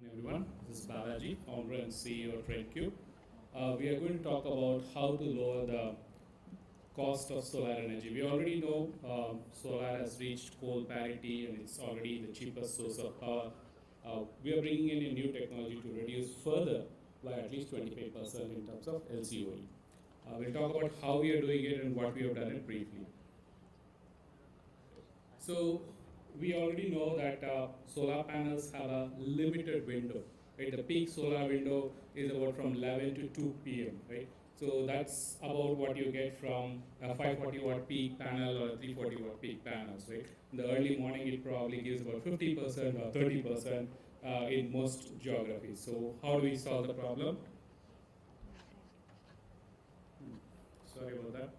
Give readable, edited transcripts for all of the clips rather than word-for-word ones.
everyone. This is Balaji, founder and CEO of Renkube. We are going to talk about how to lower the cost of solar energy. We already know solar has reached coal parity and it's already the cheapest source of power. We are bringing in a new technology to reduce further by at least 25% in terms of LCOE. We'll talk about how we are doing it and what we have done it briefly. So we already know that solar panels have a limited window. Right? The peak solar window is about from 11 to 2 p.m. Right? So that's about what you get from a 540 watt peak panel or a 340 watt peak panels. Right? In the early morning, it probably gives about 50% or 30% in most geographies. So how do we solve the problem? Sorry about that.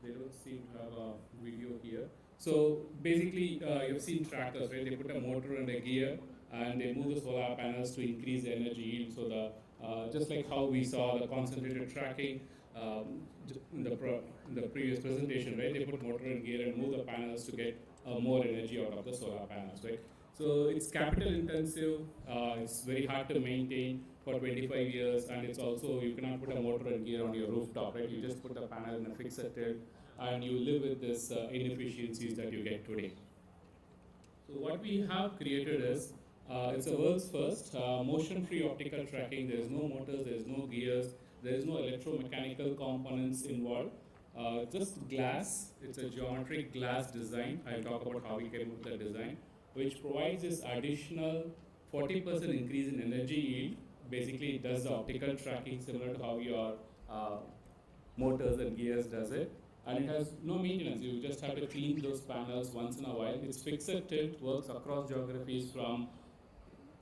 They don't seem to have a video here. So basically, you've seen tractors, right? They put a motor and a gear, and they move the solar panels to increase the energy yield. So just like how we saw the concentrated tracking in the previous presentation, right? They put motor and gear and move the panels to get more energy out of the solar panels, right? So it's capital intensive. It's very hard to maintain for 25 years, and it's also you cannot put a motor and gear on your rooftop, right? You just put the panel in a fixed tilt, and you live with this inefficiencies that you get today. So what we have created is, it's a world's first motion-free optical tracking. There is no motors, there is no gears, there is no electromechanical components involved. Just glass. It's a geometric glass design. I'll talk about how we came up with the design, which provides this additional 40% increase in energy yield. Basically, it does the optical tracking similar to how your motors and gears does it. And it has no maintenance. You just have to clean those panels once in a while. It's fixed tilt, works across geographies from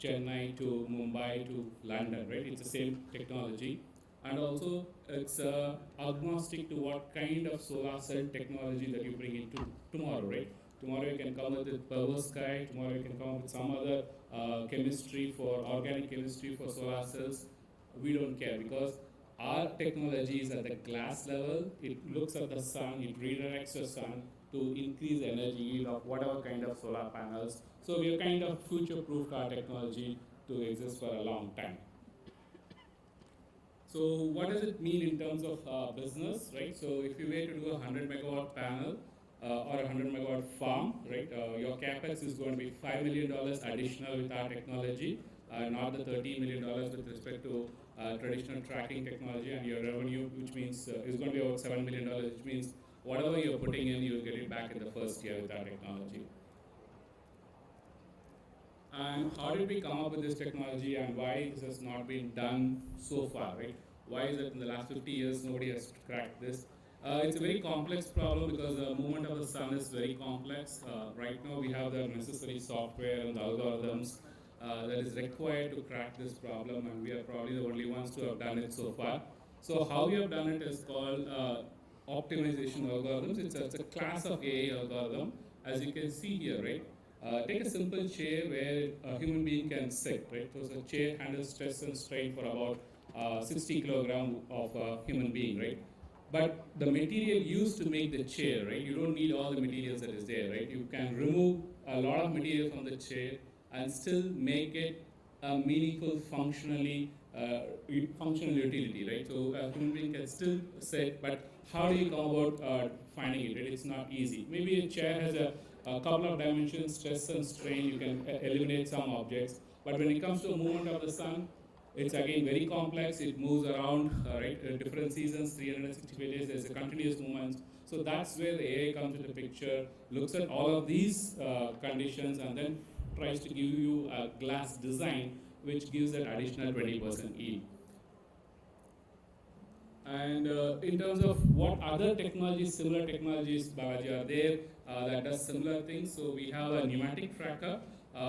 Chennai to Mumbai to London, right? It's the same technology. And also, it's agnostic to what kind of solar cell technology that you bring into tomorrow, right? Tomorrow you can come with the perovskite, tomorrow you can come with some other chemistry for organic chemistry for solar cells. We don't care because our technology is at the glass level. It looks at the sun, it redirects the sun to increase the energy yield of whatever kind of solar panels. So we have kind of future-proofed our technology to exist for a long time. So what does it mean in terms of business, right? So if you were to do a 100 megawatt panel or a 100 megawatt farm, right, your capex is going to be $5 million additional with our technology, not the $13 million with respect to traditional tracking technology, and your revenue, which means is going to be about $7 million, which means whatever you're putting in, you'll get it back in the first year with our technology. And how did we come up with this technology and why this has not been done so far, right? Why is it in the last 50 years nobody has cracked this? It's a very complex problem because the movement of the sun is very complex. Right now we have the necessary software and the algorithms that is required to crack this problem, and we are probably the only ones to have done it so far. So how we have done it is called optimization algorithms. It's a class of AI algorithm, as you can see here, right? Take a simple chair where a human being can sit, right? So the chair handles stress and strain for about 60 kilograms of a human being, right? But the material used to make the chair, right? You don't need all the materials that is there, right? You can remove a lot of material from the chair and still make it a meaningful functional utility, right? So a human being can still sit, but how do you come about finding it, right? It's not easy. Maybe a chair has a couple of dimensions, stress and strain, you can eliminate some objects. But when it comes to movement of the sun, it's again very complex. It moves around, right? Different seasons, 365 days, there's a continuous movement. So that's where the AI comes into the picture, looks at all of these conditions, and then tries to give you a glass design which gives that additional 20% yield. And in terms of what other technologies, similar technologies, Balaji, are there that does similar things. So we have a pneumatic tracker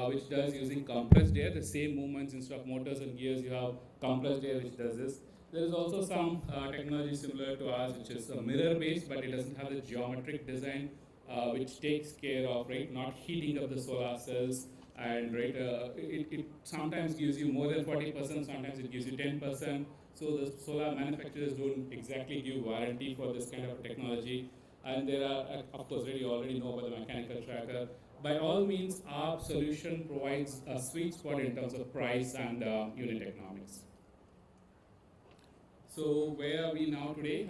which does using compressed air, the same movements instead of motors and gears, you have compressed air which does this. There is also some technology similar to ours which is mirror-based, but it doesn't have the geometric design which takes care of, right, not heating up the solar cells. And right, it sometimes gives you more than 40%, sometimes it gives you 10%. So the solar manufacturers don't exactly give warranty for this kind of technology. And there are, of course, you already know about the mechanical tracker. by all means, our solution provides a sweet spot in terms of price and unit economics. So where are we now today?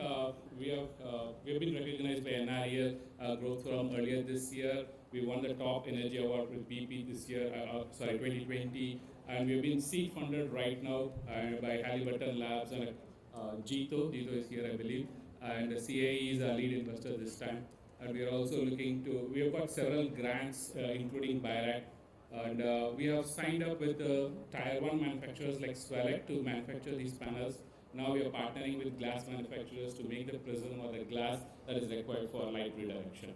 We have been recognized by NREL Growth Forum earlier this year. We won the top energy award with BP this year, 2020, and we've been seed funded right now by Halliburton Labs and Jito is here, I believe, and CAE is our lead investor this time. And we are also looking to, we have got several grants, including BIRAC, and we have signed up with tier 1 manufacturers like Swelec to manufacture these panels. Now we are partnering with glass manufacturers to make the prism or the glass that is required for light redirection.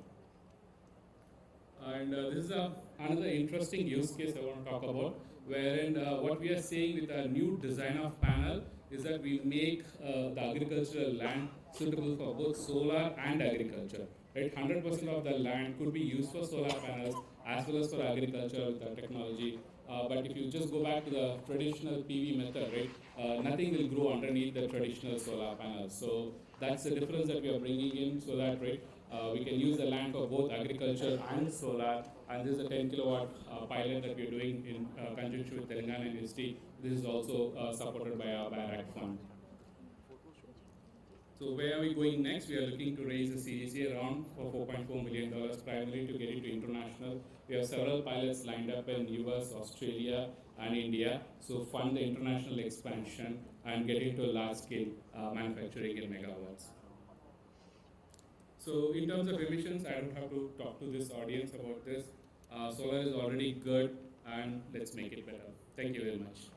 And this is another interesting use case I want to talk about, wherein what we are seeing with our new design of panel is that we make the agricultural land suitable for both solar and agriculture. Right, 100% of the land could be used for solar panels as well as for agriculture with the technology. But if you just go back to the traditional PV method, right, nothing will grow underneath the traditional solar panels. So that's the difference that we are bringing in, so that we can use the land for both agriculture and solar. And this is a 10 kilowatt pilot that we are doing in conjunction with Telangana University. This is also supported by our BIRAC fund. So where are we going next? We are looking to raise a Series A round for $4.4 million, primarily to get into international. We have several pilots lined up in US, Australia, and India. So fund the international expansion and get into large-scale manufacturing in megawatts. So in terms of emissions, I don't have to talk to this audience about this. Solar is already good, and let's make it better. Thank you very much.